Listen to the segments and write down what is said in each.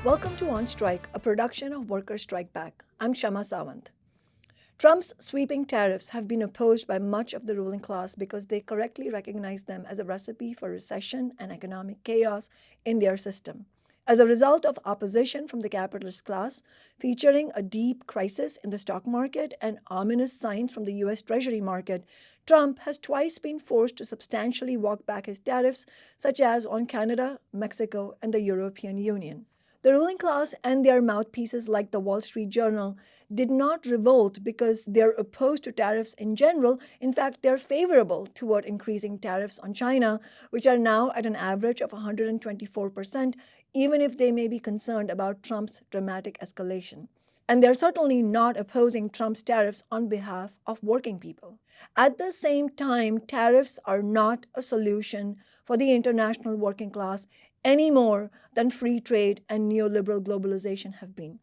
Welcome to On Strike, a production of Workers Strike Back. I'm Kshama Sawant. Trump's sweeping tariffs have been opposed by much of the ruling class because they correctly recognize them as a recipe for recession and economic chaos in their system. As a result of opposition from the capitalist class, featuring a deep crisis in the stock market and ominous signs from the U.S. Treasury market, Trump has twice been forced to substantially walk back his tariffs, such as on Canada, Mexico, and the European Union. The ruling class and their mouthpieces like the Wall Street Journal did not revolt because they're opposed to tariffs in general. In fact, they're favorable toward increasing tariffs on China, which are now at an average of 124%, even if they may be concerned about Trump's dramatic escalation. And they're certainly not opposing Trump's tariffs on behalf of working people. At the same time, tariffs are not a solution for the international working class any more than free trade and neoliberal globalization have been.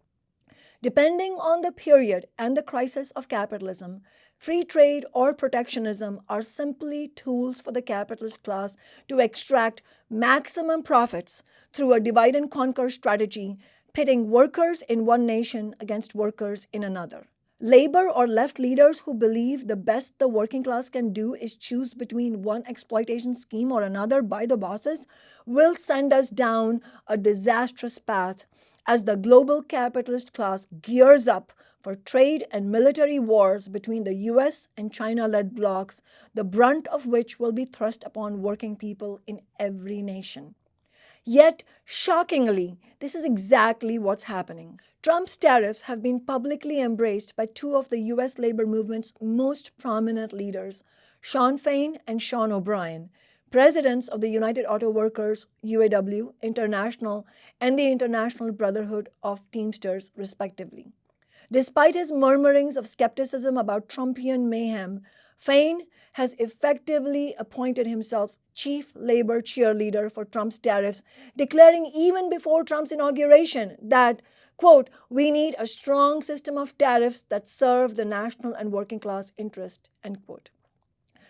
Depending on the period and the crisis of capitalism, free trade or protectionism are simply tools for the capitalist class to extract maximum profits through a divide and conquer strategy, pitting workers in one nation against workers in another. Labor or left leaders who believe the best the working class can do is choose between one exploitation scheme or another by the bosses will send us down a disastrous path as the global capitalist class gears up for trade and military wars between the US and China-led blocs, the brunt of which will be thrust upon working people in every nation. Yet, shockingly, this is exactly what's happening. Trump's tariffs have been publicly embraced by two of the U.S. labor movement's most prominent leaders, Shawn Fain and Sean O'Brien, presidents of the United Auto Workers, UAW, International, and the International Brotherhood of Teamsters, respectively. Despite his murmurings of skepticism about Trumpian mayhem, Fain has effectively appointed himself chief labor cheerleader for Trump's tariffs, declaring even before Trump's inauguration that, quote, "we need a strong system of tariffs that serve the national and working class interest," end quote.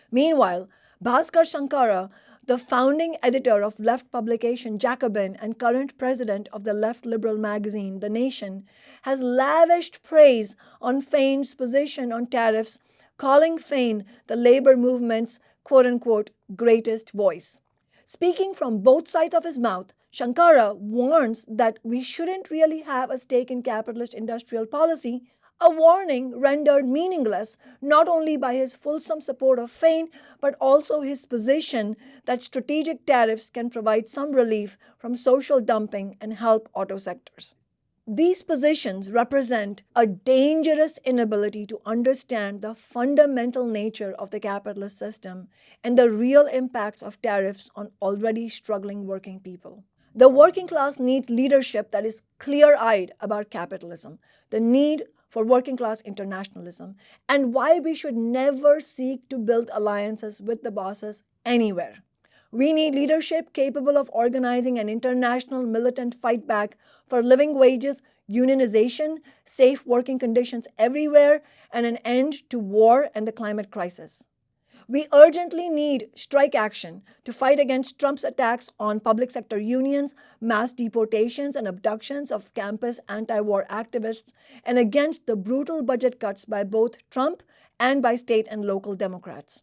Meanwhile, Bhaskar Shankara, the founding editor of left publication Jacobin and current president of the left liberal magazine The Nation, has lavished praise on Fain's position on tariffs, calling Fain the labor movement's quote-unquote greatest voice. Speaking from both sides of his mouth, Shankara warns that we shouldn't really have a stake in capitalist industrial policy, a warning rendered meaningless not only by his fulsome support of Fain, but also his position that strategic tariffs can provide some relief from social dumping and help auto sectors. These positions represent a dangerous inability to understand the fundamental nature of the capitalist system and the real impacts of tariffs on already struggling working people. The working class needs leadership that is clear-eyed about capitalism, the need for working class internationalism, and why we should never seek to build alliances with the bosses anywhere. We need leadership capable of organizing an international militant fight back for living wages, unionization, safe working conditions everywhere, and an end to war and the climate crisis. We urgently need strike action to fight against Trump's attacks on public sector unions, mass deportations and abductions of campus anti-war activists, and against the brutal budget cuts by both Trump and by state and local Democrats.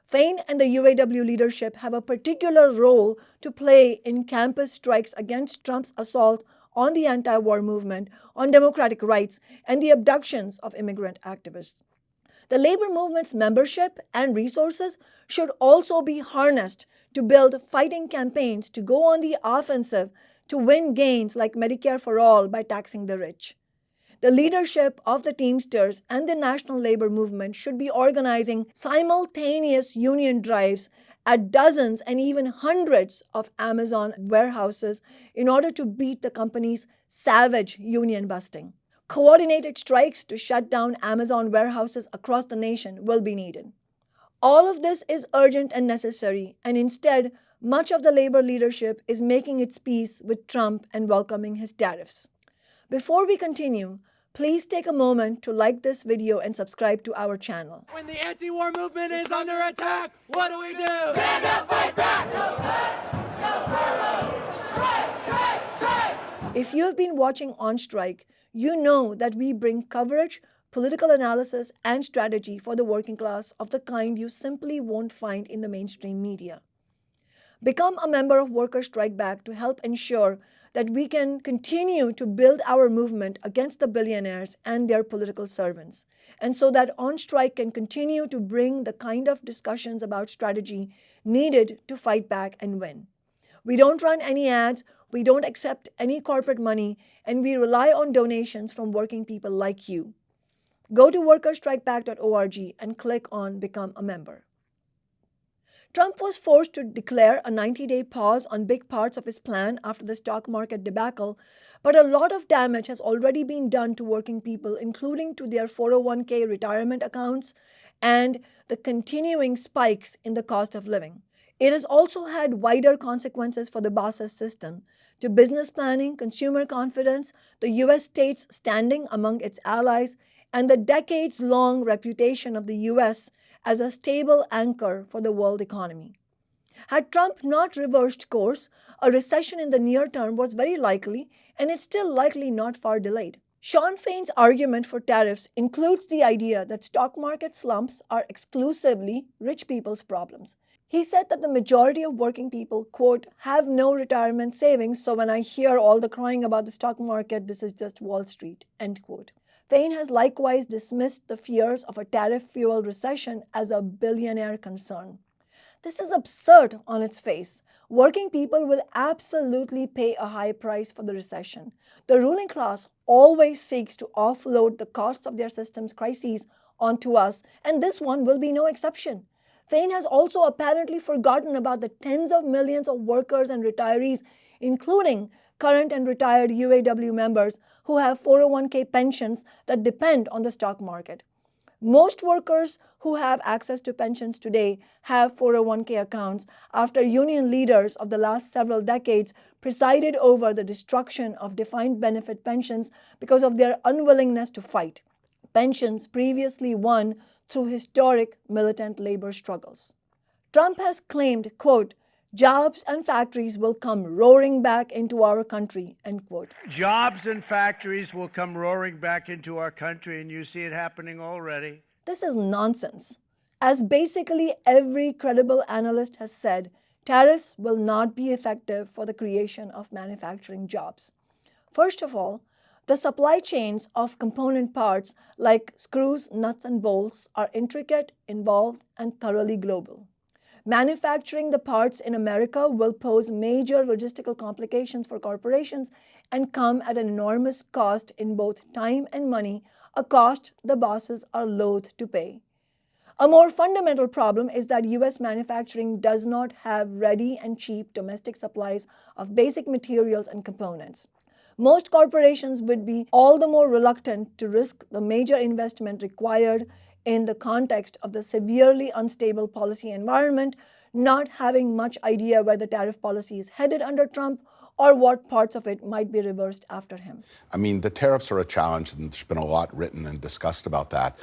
Fain and the UAW leadership have a particular role to play in campus strikes against Trump's assault on the anti-war movement, on democratic rights, and the abductions of immigrant activists. The labor movement's membership and resources should also be harnessed to build fighting campaigns to go on the offensive to win gains like Medicare for All by taxing the rich. The leadership of the Teamsters and the national labor movement should be organizing simultaneous union drives at dozens and even hundreds of Amazon warehouses in order to beat the company's savage union busting. Coordinated strikes to shut down Amazon warehouses across the nation will be needed. All of this is urgent and necessary, and instead, much of the labor leadership is making its peace with Trump and welcoming his tariffs. Before we continue, please take a moment to like this video and subscribe to our channel. When the anti-war movement is under attack, what do we do? Stand up, fight back! No cuts, no furloughs! Strike, strike, strike! If you have been watching On Strike, you know that we bring coverage, political analysis, and strategy for the working class of the kind you simply won't find in the mainstream media. Become a member of Workers Strike Back to help ensure that we can continue to build our movement against the billionaires and their political servants, and so that On Strike can continue to bring the kind of discussions about strategy needed to fight back and win. We don't run any ads, we don't accept any corporate money, and we rely on donations from working people like you. Go to workerstrikeback.org and click on Become a Member. Trump was forced to declare a 90-day pause on big parts of his plan after the stock market debacle, but a lot of damage has already been done to working people, including to their 401k retirement accounts and the continuing spikes in the cost of living. It has also had wider consequences for the bosses system, to business planning, consumer confidence, the U.S. state's standing among its allies, and the decades-long reputation of the U.S. as a stable anchor for the world economy. Had Trump not reversed course, a recession in the near term was very likely, and it's still likely not far delayed. Sean Fain's argument for tariffs includes the idea that stock market slumps are exclusively rich people's problems. He said that the majority of working people, quote, have no retirement savings, so when I hear all the crying about the stock market, this is just Wall Street, end quote. Fain has likewise dismissed the fears of a tariff-fueled recession as a billionaire concern. This is absurd on its face. Working people will absolutely pay a high price for the recession. The ruling class always seeks to offload the costs of their system's crises onto us, and this one will be no exception. Fain has also apparently forgotten about the tens of millions of workers and retirees, including current and retired UAW members who have 401k pensions that depend on the stock market. Most workers who have access to pensions today have 401k accounts after union leaders of the last several decades presided over the destruction of defined benefit pensions because of their unwillingness to fight. Pensions previously won through historic militant labor struggles. Trump has claimed, quote, jobs and factories will come roaring back into our country, end quote. Jobs and factories will come roaring back into our country, and you see it happening already. This is nonsense. As basically every credible analyst has said, tariffs will not be effective for the creation of manufacturing jobs. First of all, the supply chains of component parts like screws, nuts, and bolts are intricate, involved, and thoroughly global. Manufacturing the parts in America will pose major logistical complications for corporations and come at an enormous cost in both time and money, a cost the bosses are loath to pay. A more fundamental problem is that U.S. manufacturing does not have ready and cheap domestic supplies of basic materials and components. Most corporations would be all the more reluctant to risk the major investment required in the context of the severely unstable policy environment, not having much idea where the tariff policy is headed under Trump or what parts of it might be reversed after him. I mean, the tariffs are a challenge, and there's been a lot written and discussed about that.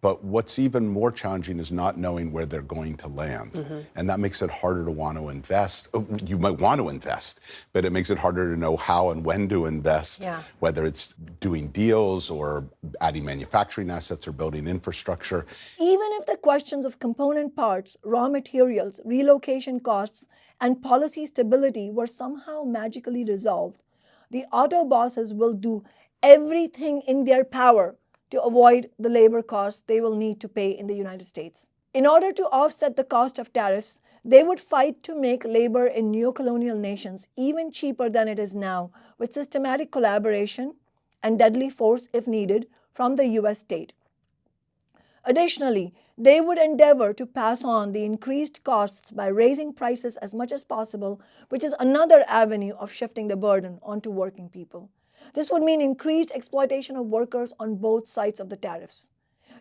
But what's even more challenging is not knowing where they're going to land. Mm-hmm. And that makes it harder to want to invest. You might want to invest, but it makes it harder to know how and when to invest, whether it's doing deals or adding manufacturing assets or building infrastructure. Even if the questions of component parts, raw materials, relocation costs, and policy stability were somehow magically resolved, the auto bosses will do everything in their power to avoid the labor costs they will need to pay in the United States. In order to offset the cost of tariffs, they would fight to make labor in neocolonial nations even cheaper than it is now, with systematic collaboration and deadly force if needed from the U.S. state. Additionally, they would endeavor to pass on the increased costs by raising prices as much as possible, which is another avenue of shifting the burden onto working people. This would mean increased exploitation of workers on both sides of the tariffs.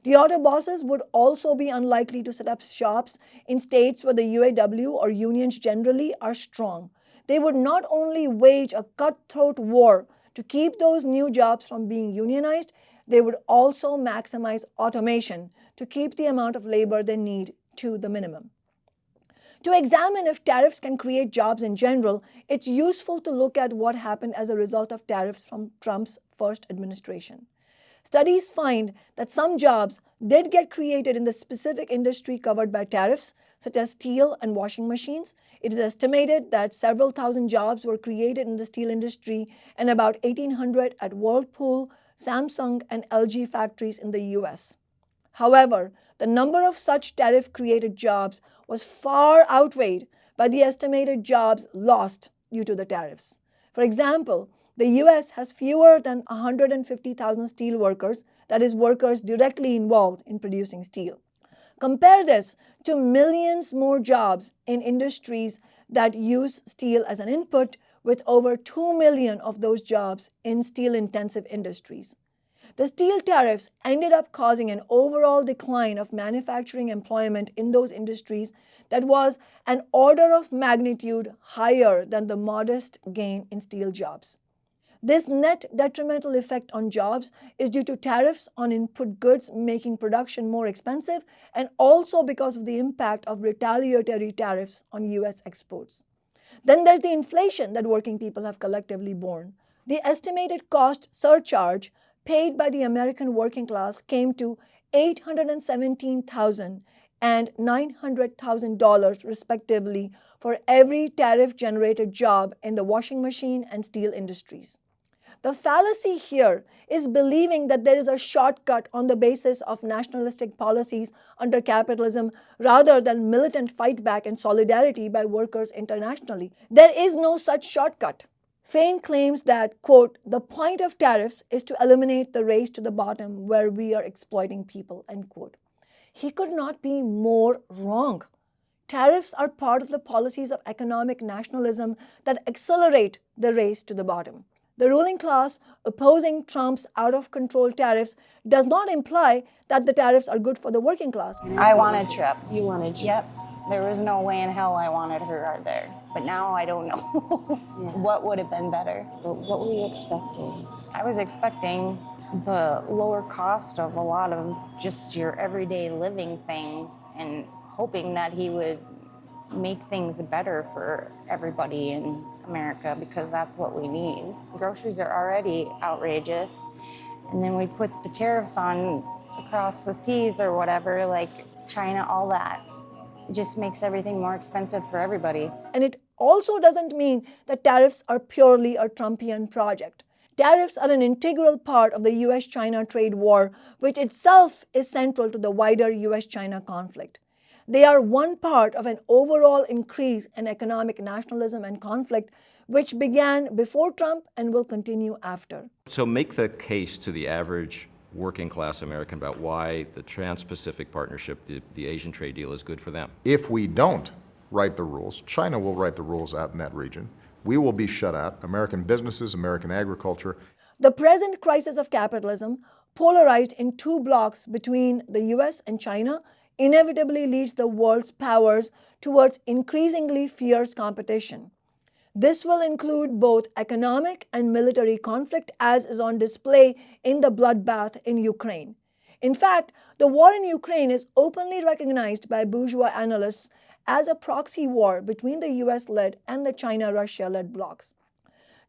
The auto bosses would also be unlikely to set up shops in states where the UAW or unions generally are strong. They would not only wage a cutthroat war to keep those new jobs from being unionized, they would also maximize automation to keep the amount of labor they need to the minimum. To examine if tariffs can create jobs in general, it's useful to look at what happened as a result of tariffs from Trump's first administration. Studies find that some jobs did get created in the specific industry covered by tariffs, such as steel and washing machines. It is estimated that several thousand jobs were created in the steel industry and about 1,800 at Whirlpool, Samsung, and LG factories in the US. However, the number of such tariff-created jobs was far outweighed by the estimated jobs lost due to the tariffs. For example, the US has fewer than 150,000 steel workers, that is, workers directly involved in producing steel. Compare this to millions more jobs in industries that use steel as an input, with over 2 million of those jobs in steel-intensive industries. The steel tariffs ended up causing an overall decline of manufacturing employment in those industries that was an order of magnitude higher than the modest gain in steel jobs. This net detrimental effect on jobs is due to tariffs on input goods, making production more expensive, and also because of the impact of retaliatory tariffs on US exports. Then there's the inflation that working people have collectively borne. The estimated cost surcharge paid by the American working class came to $817,000 and $900,000 respectively for every tariff-generated job in the washing machine and steel industries. The fallacy here is believing that there is a shortcut on the basis of nationalistic policies under capitalism rather than militant fightback and solidarity by workers internationally. There is no such shortcut. Fain claims that, quote, the point of tariffs is to eliminate the race to the bottom where we are exploiting people, end quote. He could not be more wrong. Tariffs are part of the policies of economic nationalism that accelerate the race to the bottom. The ruling class opposing Trump's out-of-control tariffs does not imply that the tariffs are good for the working class. I wanted Trip. You wanted Trip. Yep. There was no way in hell I wanted her out there. But now I don't know what would have been better. What were you expecting? I was expecting the lower cost of a lot of just your everyday living things and hoping that he would make things better for everybody in America, because that's what we need. Groceries are already outrageous, and then we put the tariffs on across the seas or whatever, like China, all that. It just makes everything more expensive for everybody. And it also doesn't mean that tariffs are purely a Trumpian project. Tariffs are an integral part of the US-China trade war, which itself is central to the wider US-China conflict. They are one part of an overall increase in economic nationalism and conflict, which began before Trump and will continue after. So make the case to the average working class American about why the Trans-Pacific Partnership, the Asian trade deal, is good for them. If we don't write the rules, China will write the rules out in that region. We will be shut out, American businesses, American agriculture. The present crisis of capitalism, polarized in two blocks between the US and China, inevitably leads the world's powers towards increasingly fierce competition. This will include both economic and military conflict, as is on display in the bloodbath in Ukraine. In fact, the war in Ukraine is openly recognized by bourgeois analysts as a proxy war between the US-led and the China-Russia-led blocs.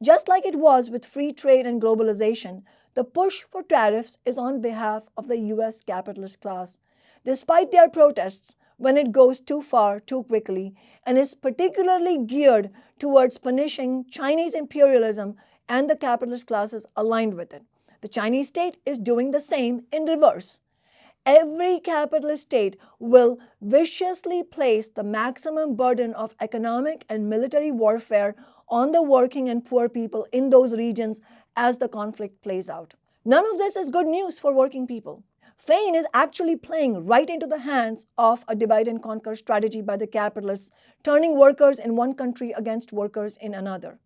Just like it was with free trade and globalization, the push for tariffs is on behalf of the US capitalist class, despite their protests when it goes too far too quickly, and is particularly geared towards punishing Chinese imperialism and the capitalist classes aligned with it. The Chinese state is doing the same in reverse. Every capitalist state will viciously place the maximum burden of economic and military warfare on the working and poor people in those regions as the conflict plays out. None of this is good news for working people. Fain is actually playing right into the hands of a divide and conquer strategy by the capitalists, turning workers in one country against workers in another.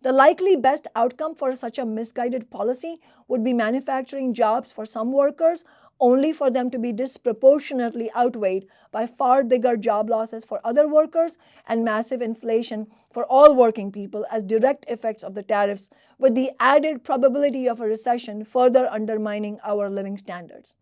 The likely best outcome for such a misguided policy would be manufacturing jobs for some workers, only for them to be disproportionately outweighed by far bigger job losses for other workers and massive inflation for all working people as direct effects of the tariffs, with the added probability of a recession further undermining our living standards.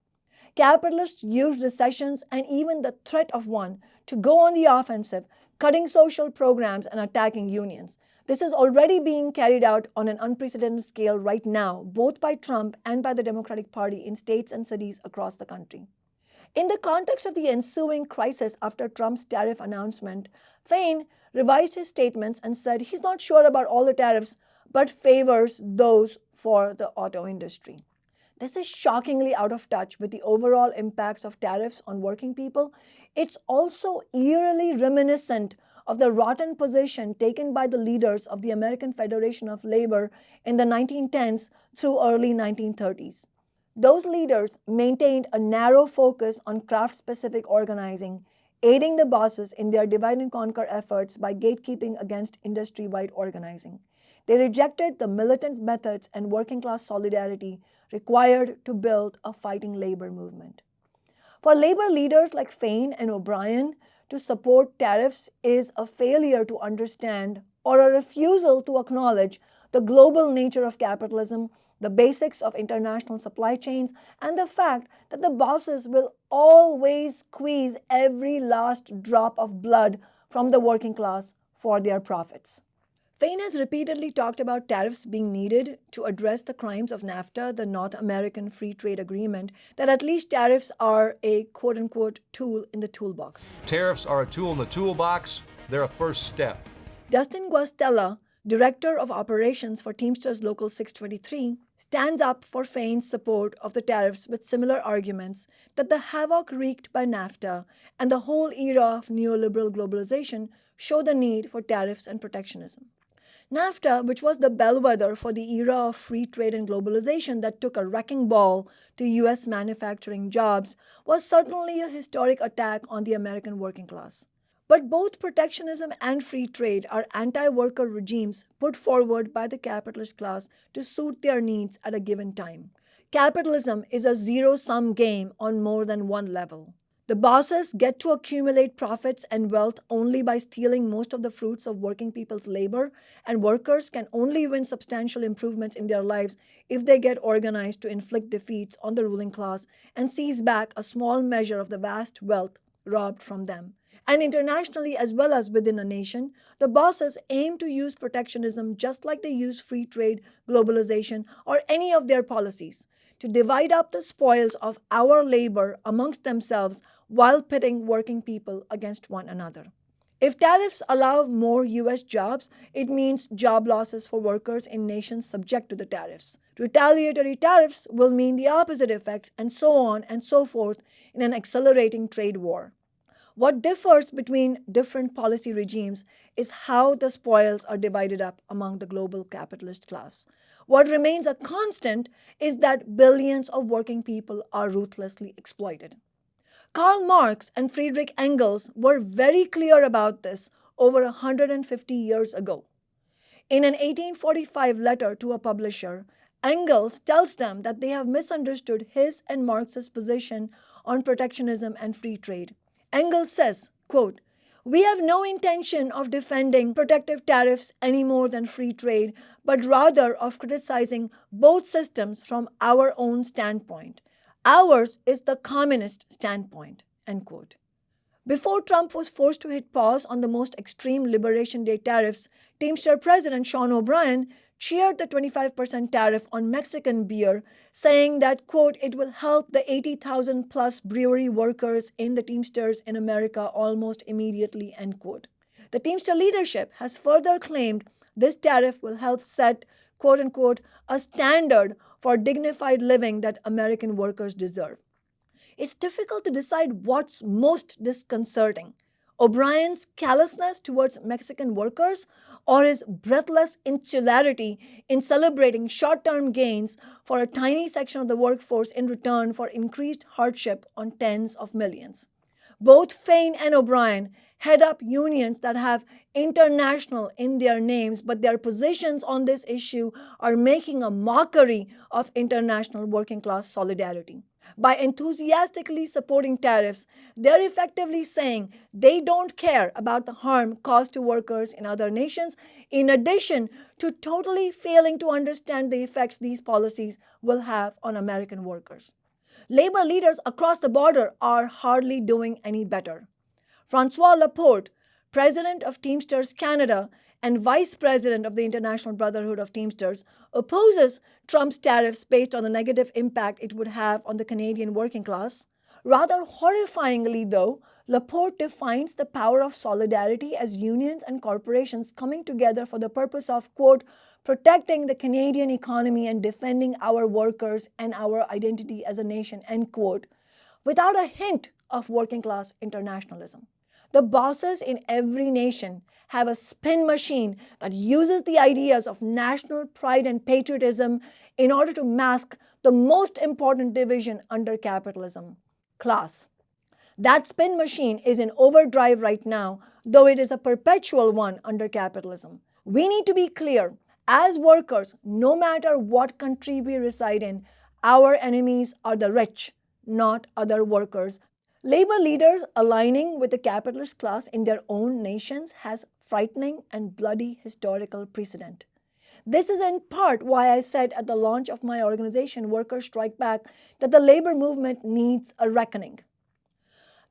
Capitalists use recessions and even the threat of one to go on the offensive, cutting social programs and attacking unions. This is already being carried out on an unprecedented scale right now, both by Trump and by the Democratic Party in states and cities across the country. In the context of the ensuing crisis after Trump's tariff announcement, Fain revised his statements and said he's not sure about all the tariffs, but favors those for the auto industry. This is shockingly out of touch with the overall impacts of tariffs on working people. It's also eerily reminiscent of the rotten position taken by the leaders of the American Federation of Labor in the 1910s through early 1930s. Those leaders maintained a narrow focus on craft-specific organizing, aiding the bosses in their divide and conquer efforts by gatekeeping against industry-wide organizing. They rejected the militant methods and working-class solidarity required to build a fighting labor movement. For labor leaders like Fain and O'Brien, to support tariffs is a failure to understand or a refusal to acknowledge the global nature of capitalism, the basics of international supply chains, and the fact that the bosses will always squeeze every last drop of blood from the working class for their profits. Fain has repeatedly talked about tariffs being needed to address the crimes of NAFTA, the North American Free Trade Agreement, that at least tariffs are a quote-unquote tool in the toolbox. Tariffs are a tool in the toolbox. They're a first step. Dustin Guastella, Director of Operations for Teamsters Local 623, stands up for Fain's support of the tariffs with similar arguments that the havoc wreaked by NAFTA and the whole era of neoliberal globalization show the need for tariffs and protectionism. NAFTA, which was the bellwether for the era of free trade and globalization that took a wrecking ball to U.S. manufacturing jobs, was certainly a historic attack on the American working class. But both protectionism and free trade are anti-worker regimes put forward by the capitalist class to suit their needs at a given time. Capitalism is a zero-sum game on more than one level. The bosses get to accumulate profits and wealth only by stealing most of the fruits of working people's labor, and workers can only win substantial improvements in their lives if they get organized to inflict defeats on the ruling class and seize back a small measure of the vast wealth robbed from them. And internationally, as well as within a nation, the bosses aim to use protectionism just like they use free trade, globalization, or any of their policies, to divide up the spoils of our labor amongst themselves while pitting working people against one another. If tariffs allow more U.S. jobs, it means job losses for workers in nations subject to the tariffs. Retaliatory tariffs will mean the opposite effects, and so on and so forth in an accelerating trade war. What differs between different policy regimes is how the spoils are divided up among the global capitalist class. What remains a constant is that billions of working people are ruthlessly exploited. Karl Marx and Friedrich Engels were very clear about this over 150 years ago. In an 1845 letter to a publisher, Engels tells them that they have misunderstood his and Marx's position on protectionism and free trade. Engels says, quote, "We have no intention of defending protective tariffs any more than free trade, but rather of criticizing both systems from our own standpoint. Ours is the communist standpoint," end quote. Before Trump was forced to hit pause on the most extreme Liberation Day tariffs, Teamster President Sean O'Brien cheered the 25% tariff on Mexican beer, saying that, quote, "it will help the 80,000 plus brewery workers in the Teamsters in America almost immediately," end quote. The Teamster leadership has further claimed this tariff will help set, quote unquote, "a standard for dignified living that American workers deserve." It's difficult to decide what's most disconcerting: O'Brien's callousness towards Mexican workers or his breathless insularity in celebrating short-term gains for a tiny section of the workforce in return for increased hardship on tens of millions. Both Fain and O'Brien head up unions that have international in their names, but their positions on this issue are making a mockery of international working class solidarity. By enthusiastically supporting tariffs, they're effectively saying they don't care about the harm caused to workers in other nations, in addition to totally failing to understand the effects these policies will have on American workers. Labor leaders across the border are hardly doing any better. Francois Laporte, president of Teamsters Canada and vice president of the International Brotherhood of Teamsters, opposes Trump's tariffs based on the negative impact it would have on the Canadian working class. Rather horrifyingly, though, Laporte defines the power of solidarity as unions and corporations coming together for the purpose of, quote, protecting the Canadian economy and defending our workers and our identity as a nation, end quote, without a hint of working class internationalism. The bosses in every nation have a spin machine that uses the ideas of national pride and patriotism in order to mask the most important division under capitalism: class. That spin machine is in overdrive right now, though it is a perpetual one under capitalism. We need to be clear. As workers, no matter what country we reside in, our enemies are the rich, not other workers. Labor leaders aligning with the capitalist class in their own nations has frightening and bloody historical precedent. This is in part why I said at the launch of my organization, Workers Strike Back, that the labor movement needs a reckoning.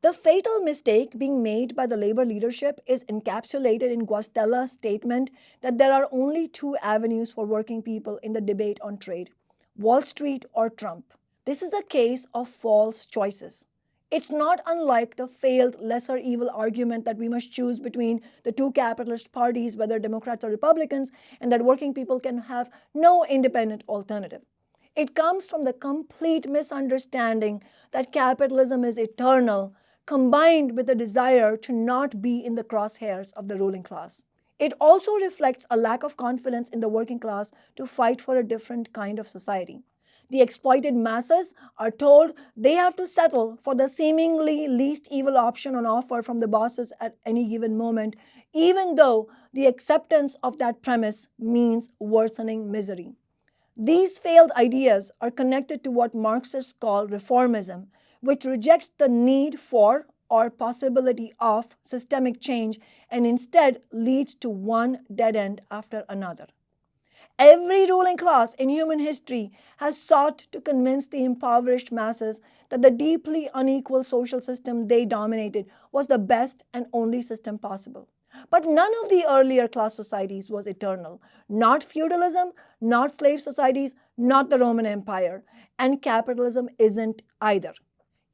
The fatal mistake being made by the labor leadership is encapsulated in Guastella's statement that there are only two avenues for working people in the debate on trade: Wall Street or Trump. This is a case of false choices. It's not unlike the failed lesser evil argument that we must choose between the two capitalist parties, whether Democrats or Republicans, and that working people can have no independent alternative. It comes from the complete misunderstanding that capitalism is eternal, combined with the desire to not be in the crosshairs of the ruling class. It also reflects a lack of confidence in the working class to fight for a different kind of society. The exploited masses are told they have to settle for the seemingly least evil option on offer from the bosses at any given moment, even though the acceptance of that premise means worsening misery. These failed ideas are connected to what Marxists call reformism, which rejects the need for or possibility of systemic change and instead leads to one dead end after another. Every ruling class in human history has sought to convince the impoverished masses that the deeply unequal social system they dominated was the best and only system possible. But none of the earlier class societies was eternal. Not feudalism, not slave societies, not the Roman Empire. And capitalism isn't either.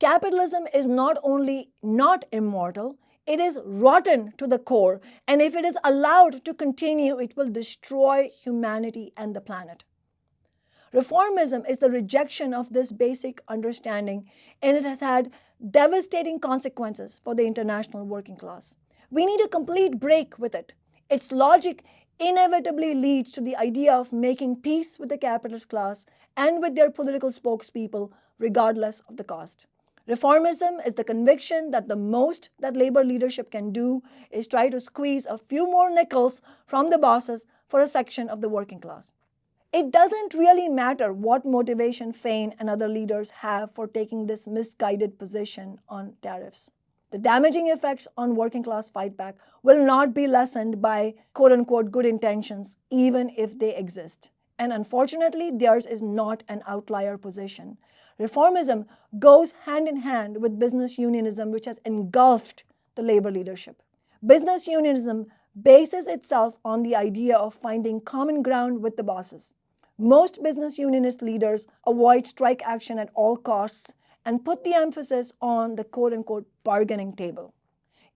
Capitalism is not only not immortal, it is rotten to the core, and if it is allowed to continue, it will destroy humanity and the planet. Reformism is the rejection of this basic understanding, and it has had devastating consequences for the international working class. We need a complete break with it. Its logic inevitably leads to the idea of making peace with the capitalist class and with their political spokespeople, regardless of the cost. Reformism is the conviction that the most that labor leadership can do is try to squeeze a few more nickels from the bosses for a section of the working class. It doesn't really matter what motivation Fain and other leaders have for taking this misguided position on tariffs. The damaging effects on working class fightback will not be lessened by quote-unquote good intentions, even if they exist. And unfortunately, theirs is not an outlier position. Reformism goes hand in hand with business unionism, which has engulfed the labor leadership. Business unionism bases itself on the idea of finding common ground with the bosses. Most business unionist leaders avoid strike action at all costs and put the emphasis on the quote-unquote bargaining table.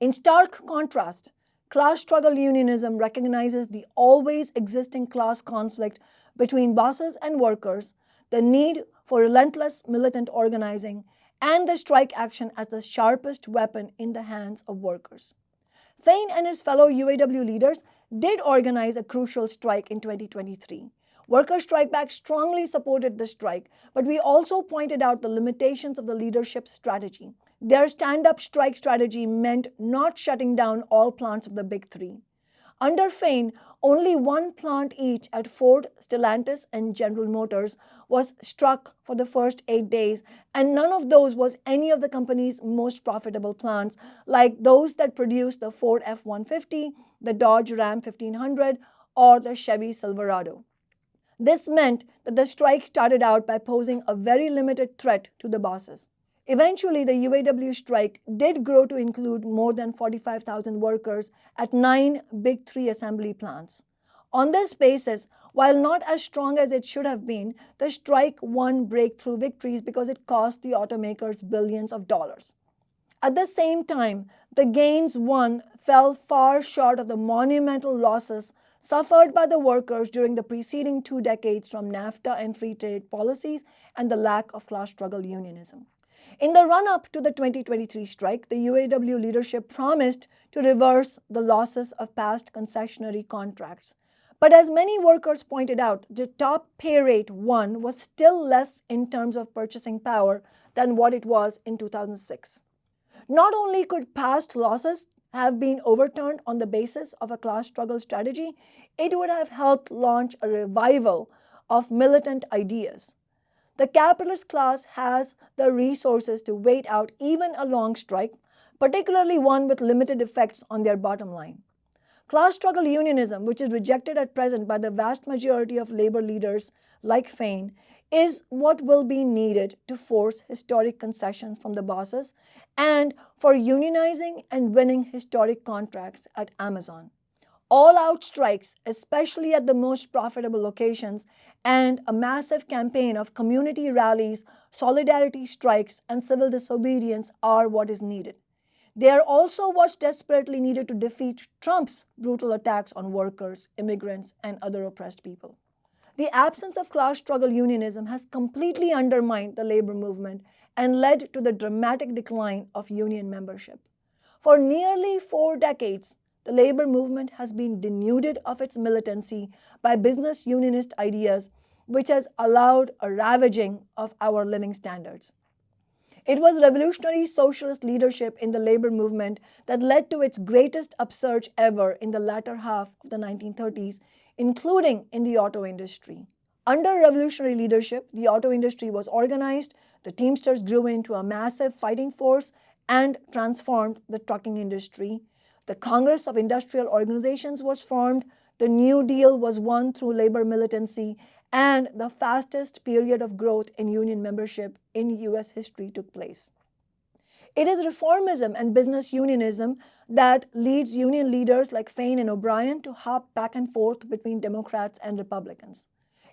In stark contrast, class struggle unionism recognizes the always existing class conflict between bosses and workers, the need for relentless militant organizing, and the strike action as the sharpest weapon in the hands of workers. Fain and his fellow UAW leaders did organize a crucial strike in 2023. Workers' Strike Back strongly supported the strike, but we also pointed out the limitations of the leadership's strategy. Their stand-up strike strategy meant not shutting down all plants of the Big Three. Under Fain, only one plant each at Ford, Stellantis, and General Motors was struck for the first 8 days, and none of those was any of the company's most profitable plants, like those that produced the Ford F-150, the Dodge Ram 1500, or the Chevy Silverado. This meant that the strike started out by posing a very limited threat to the bosses. Eventually, the UAW strike did grow to include more than 45,000 workers at 9 Big Three assembly plants. On this basis, while not as strong as it should have been, the strike won breakthrough victories because it cost the automakers billions of dollars. At the same time, the gains won fell far short of the monumental losses suffered by the workers during the preceding 2 decades from NAFTA and free trade policies and the lack of class struggle unionism. In the run-up to the 2023 strike, the UAW leadership promised to reverse the losses of past concessionary contracts. But as many workers pointed out, the top pay rate won was still less in terms of purchasing power than what it was in 2006. Not only could past losses have been overturned on the basis of a class struggle strategy, it would have helped launch a revival of militant ideas. The capitalist class has the resources to wait out even a long strike, particularly one with limited effects on their bottom line. Class struggle unionism, which is rejected at present by the vast majority of labor leaders like Fain, is what will be needed to force historic concessions from the bosses and for unionizing and winning historic contracts at Amazon. All-out strikes, especially at the most profitable locations, and a massive campaign of community rallies, solidarity strikes, and civil disobedience are what is needed. They are also what's desperately needed to defeat Trump's brutal attacks on workers, immigrants, and other oppressed people. The absence of class struggle unionism has completely undermined the labor movement and led to the dramatic decline of union membership. For nearly 4 decades, the labor movement has been denuded of its militancy by business unionist ideas, which has allowed a ravaging of our living standards. It was revolutionary socialist leadership in the labor movement that led to its greatest upsurge ever in the latter half of the 1930s, including in the auto industry. Under revolutionary leadership, the auto industry was organized, the Teamsters grew into a massive fighting force and transformed the trucking industry. The Congress of Industrial Organizations was formed, the New Deal was won through labor militancy, and the fastest period of growth in union membership in US history took place. It is reformism and business unionism that leads union leaders like Fain and O'Brien to hop back and forth between Democrats and Republicans.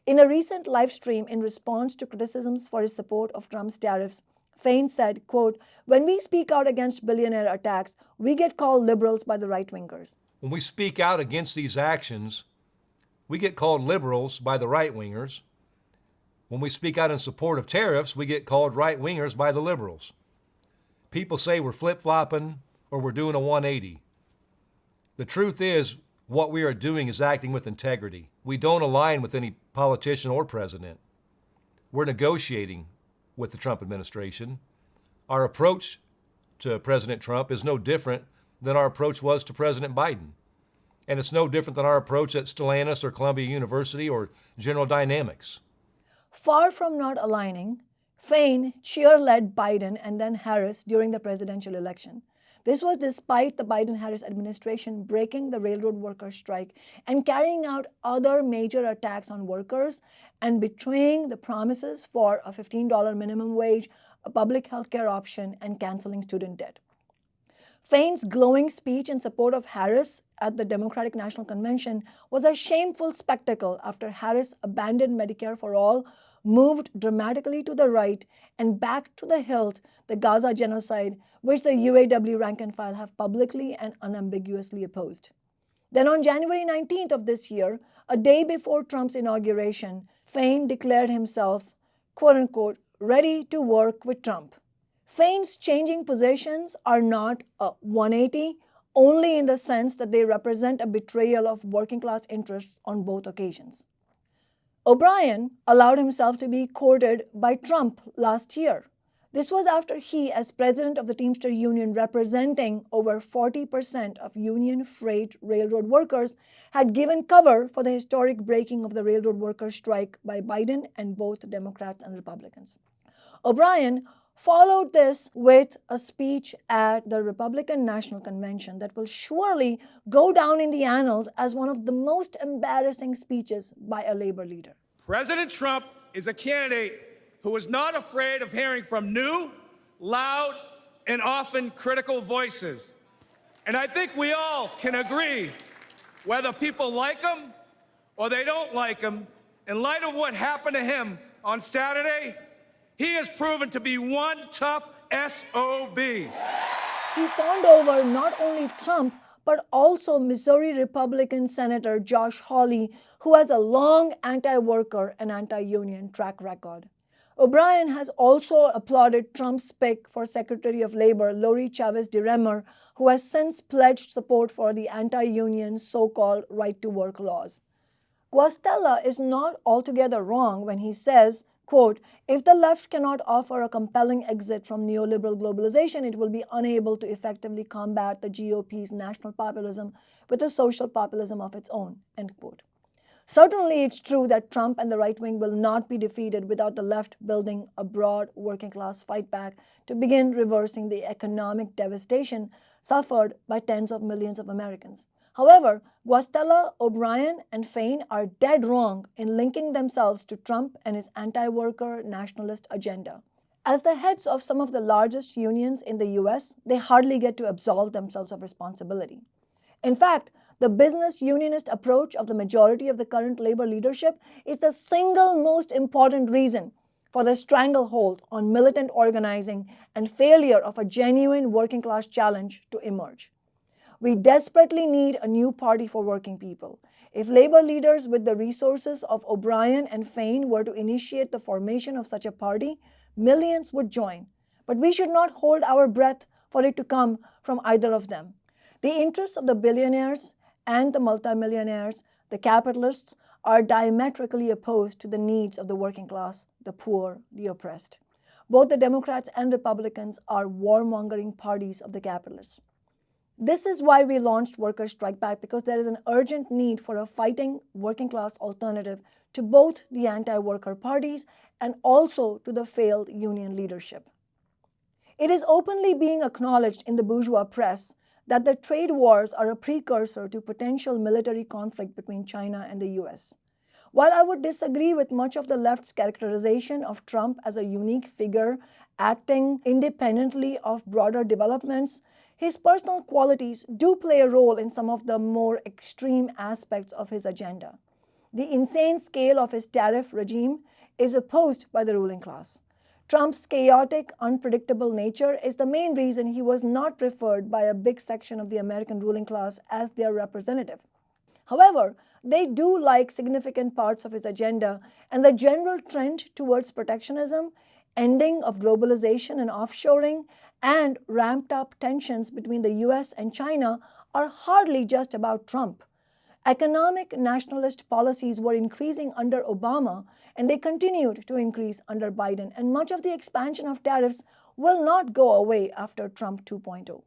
In a recent live stream in response to criticisms for his support of Trump's tariffs, Fain said, quote, "When we speak out against billionaire attacks, we get called liberals by the right-wingers." When we speak out against these actions, we get called liberals by the right-wingers. When we speak out in support of tariffs, we get called right-wingers by the liberals. People say we're flip-flopping or we're doing a 180. The truth is, what we are doing is acting with integrity. We don't align with any politician or president. We're negotiating with the Trump administration. Our approach to President Trump is no different than our approach was to President Biden. And it's no different than our approach at Stellantis or Columbia University or General Dynamics. Far from not aligning, Fain cheer-led Biden and then Harris during the presidential election. This was despite the Biden-Harris administration breaking the railroad workers' strike and carrying out other major attacks on workers and betraying the promises for a $15 minimum wage, a public health care option, and canceling student debt. Fain's glowing speech in support of Harris at the Democratic National Convention was a shameful spectacle after Harris abandoned Medicare for all, moved dramatically to the right, and backed to the hilt the Gaza genocide, which the UAW rank and file have publicly and unambiguously opposed. Then on January 19th of this year, a day before Trump's inauguration, Fain declared himself, quote-unquote, ready to work with Trump. Fain's changing positions are not a 180, only in the sense that they represent a betrayal of working-class interests on both occasions. O'Brien allowed himself to be courted by Trump last year. This was after he, as president of the Teamster Union representing over 40% of union freight railroad workers, had given cover for the historic breaking of the railroad workers' strike by Biden and both Democrats and Republicans. O'Brien followed this with a speech at the Republican National Convention that will surely go down in the annals as one of the most embarrassing speeches by a labor leader. President Trump is a candidate who is not afraid of hearing from new, loud, and often critical voices. And I think we all can agree, whether people like him or they don't like him, in light of what happened to him on Saturday, he has proven to be one tough SOB. He fawned over not only Trump, but also Missouri Republican Senator Josh Hawley, who has a long anti-worker and anti-union track record. O'Brien has also applauded Trump's pick for Secretary of Labor, Lori Chavez DeRemer, who has since pledged support for the anti-union so-called right-to-work laws. Guastella is not altogether wrong when he says, quote, if the left cannot offer a compelling exit from neoliberal globalization, it will be unable to effectively combat the GOP's national populism with a social populism of its own, end quote. Certainly, it's true that Trump and the right wing will not be defeated without the left building a broad working class fight back to begin reversing the economic devastation suffered by tens of millions of Americans. However, Guastella, O'Brien, and Fain are dead wrong in linking themselves to Trump and his anti-worker nationalist agenda. As the heads of some of the largest unions in the US, they hardly get to absolve themselves of responsibility. In fact, the business unionist approach of the majority of the current labor leadership is the single most important reason for the stranglehold on militant organizing and failure of a genuine working class challenge to emerge. We desperately need a new party for working people. If labor leaders with the resources of O'Brien and Fain were to initiate the formation of such a party, millions would join. But we should not hold our breath for it to come from either of them. The interests of the billionaires and the multimillionaires, the capitalists, are diametrically opposed to the needs of the working class, the poor, the oppressed. Both the Democrats and Republicans are warmongering parties of the capitalists. This is why we launched Workers' Strike Back, because there is an urgent need for a fighting working class alternative to both the anti-worker parties and also to the failed union leadership. It is openly being acknowledged in the bourgeois press that the trade wars are a precursor to potential military conflict between China and the US. While I would disagree with much of the left's characterization of Trump as a unique figure acting independently of broader developments, his personal qualities do play a role in some of the more extreme aspects of his agenda. The insane scale of his tariff regime is opposed by the ruling class. Trump's chaotic, unpredictable nature is the main reason he was not preferred by a big section of the American ruling class as their representative. However, they do like significant parts of his agenda, and the general trend towards protectionism, ending of globalization and offshoring, and ramped up tensions between the US and China are hardly just about Trump. Economic nationalist policies were increasing under Obama, and they continued to increase under Biden, and much of the expansion of tariffs will not go away after Trump 2.0.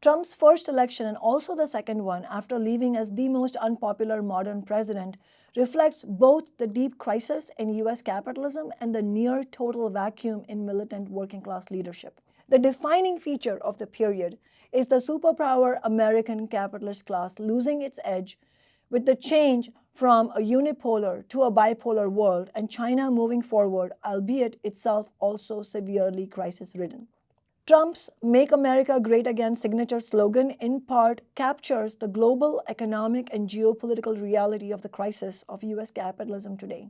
Trump's first election and also the second one after leaving as the most unpopular modern president reflects both the deep crisis in US capitalism and the near total vacuum in militant working class leadership. The defining feature of the period is the superpower American capitalist class losing its edge with the change from a unipolar to a bipolar world and China moving forward, albeit itself also severely crisis-ridden. Trump's Make America Great Again signature slogan in part captures the global economic and geopolitical reality of the crisis of US capitalism today.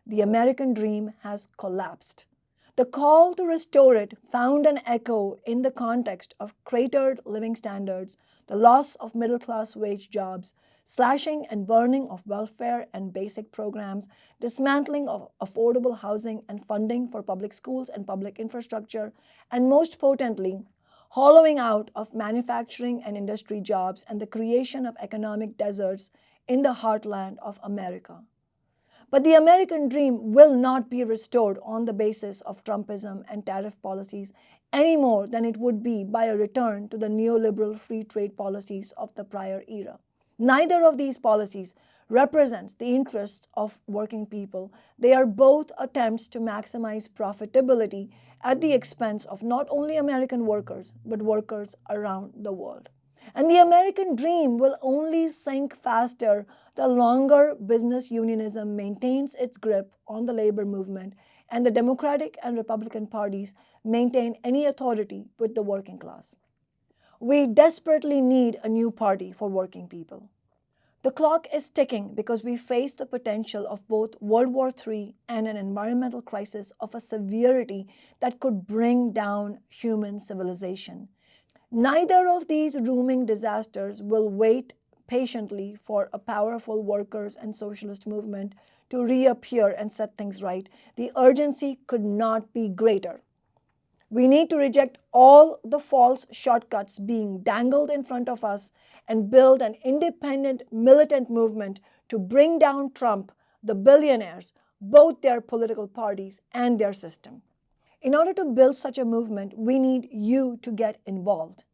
The American dream has collapsed. The call to restore it found an echo in the context of cratered living standards, the loss of middle-class wage jobs, slashing and burning of welfare and basic programs, dismantling of affordable housing and funding for public schools and public infrastructure, and most potently, hollowing out of manufacturing and industry jobs and the creation of economic deserts in the heartland of America. But the American dream will not be restored on the basis of Trumpism and tariff policies any more than it would be by a return to the neoliberal free trade policies of the prior era. Neither of these policies represents the interests of working people. They are both attempts to maximize profitability at the expense of not only American workers, but workers around the world. And the American dream will only sink faster the longer business unionism maintains its grip on the labor movement and the Democratic and Republican parties maintain any authority with the working class. We desperately need a new party for working people. The clock is ticking because we face the potential of both World War III and an environmental crisis of a severity that could bring down human civilization. Neither of these looming disasters will wait patiently for a powerful workers' and socialist movement to reappear and set things right. The urgency could not be greater. We need to reject all the false shortcuts being dangled in front of us and build an independent militant movement to bring down Trump, the billionaires, both their political parties and their system. In order to build such a movement, we need you to get involved.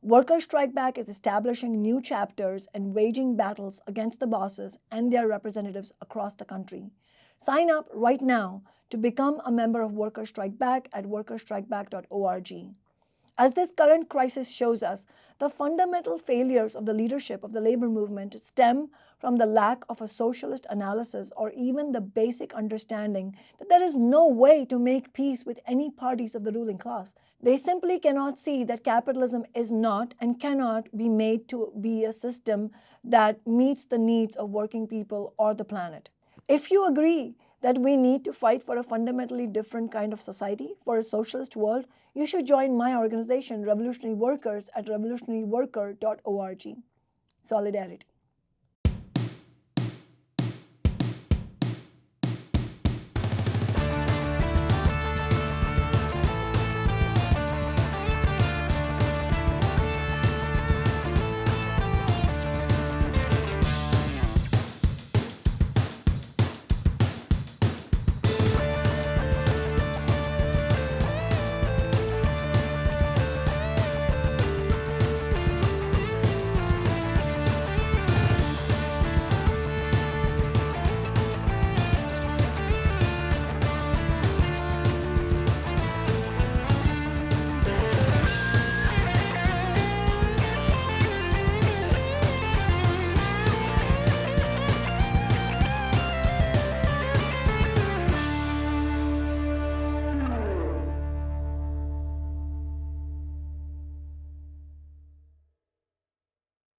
Workers' Strike Back is establishing new chapters and waging battles against the bosses and their representatives across the country. Sign up right now to become a member of Workers' Strike Back at workersstrikeback.org. As this current crisis shows us, the fundamental failures of the leadership of the labor movement stem from the lack of a socialist analysis or even the basic understanding that there is no way to make peace with any parties of the ruling class. They simply cannot see that capitalism is not and cannot be made to be a system that meets the needs of working people or the planet. If you agree that we need to fight for a fundamentally different kind of society, for a socialist world, you should join my organization, Revolutionary Workers, at revolutionaryworker.org. Solidarity.